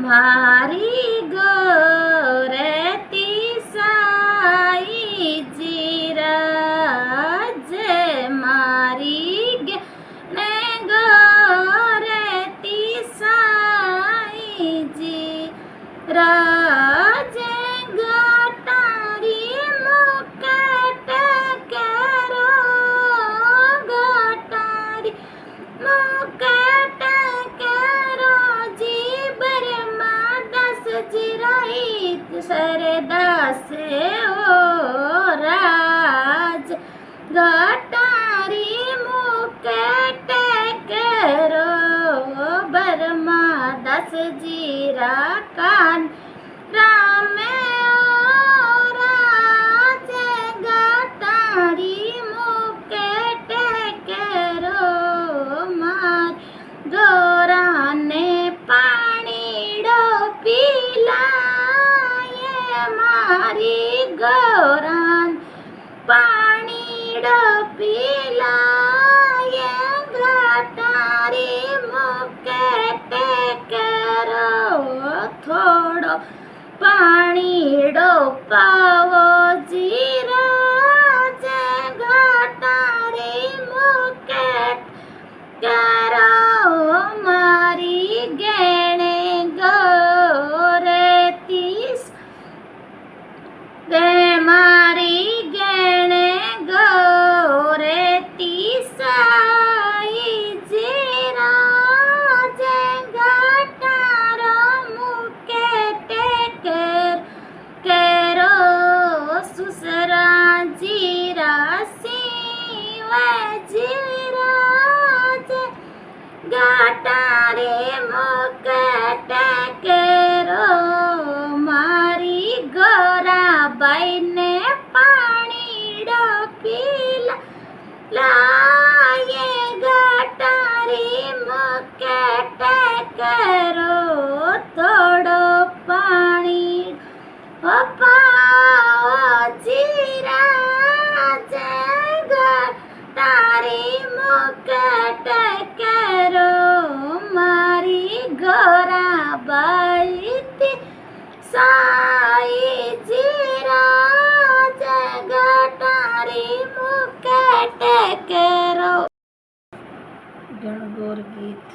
મારી ગોરેતી સાઈ જીરાજ મારી ને ગોરેતી સાઈ જીરાજ ગટારી મુકટ કેરો ગટારી મુકટ કેરો જીબર જીરાઈ સરદાસ ઓ રાજ ગટારી મુકટ કરો બરમા દાસ જીરા કાન રામે ઓ રાજ ગટારી મુકટ કરો માર ગોરાને પાણીડો પીલાય મારી ગોરાન પાણીડો પીલાય ગટારી મુકટ કરો થોડો પાણીડો પાવો જીરાજ ગટારી મુકટ કરો મારી ગેણે ગોરેતી મારી ગેણે ગોરેતી સાઈ જીરાજ ગટારો મુકટ કેરો સુસરા જીરા શિવ જીરાજ ગટારે મુકટ કેરો મારી ગોરાબાઈને પાણીડો પીલા લાયે ગટારી મુકટ કરો થોડો પાણી પાવો જીરાજ ગટારી મુકટ કરો મારી ગોરાબાઈ સાઈ જીરાજ ગટારી મુકટ કરો। गणगौर गीत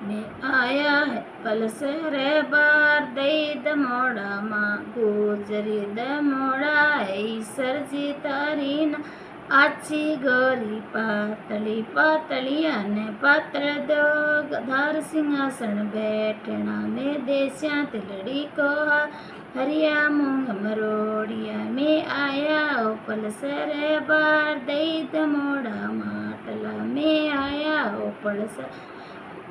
में आया है पलसरे बार दई दमोड़ा माँ गुजरी दमोड़ा ईसर जी तारी न आछी गोरी पातली पातलिया ने पात्र दो गधार सिंहासन बैठना में देश्या तिलड़ी को हरिया मूंग मरोड़िया में आया ओ पलसरे बार दई दमोड़ा माटला में आया ओ पलसर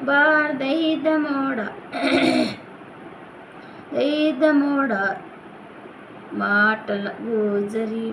बार दई दमोड़ा माटला गुजरी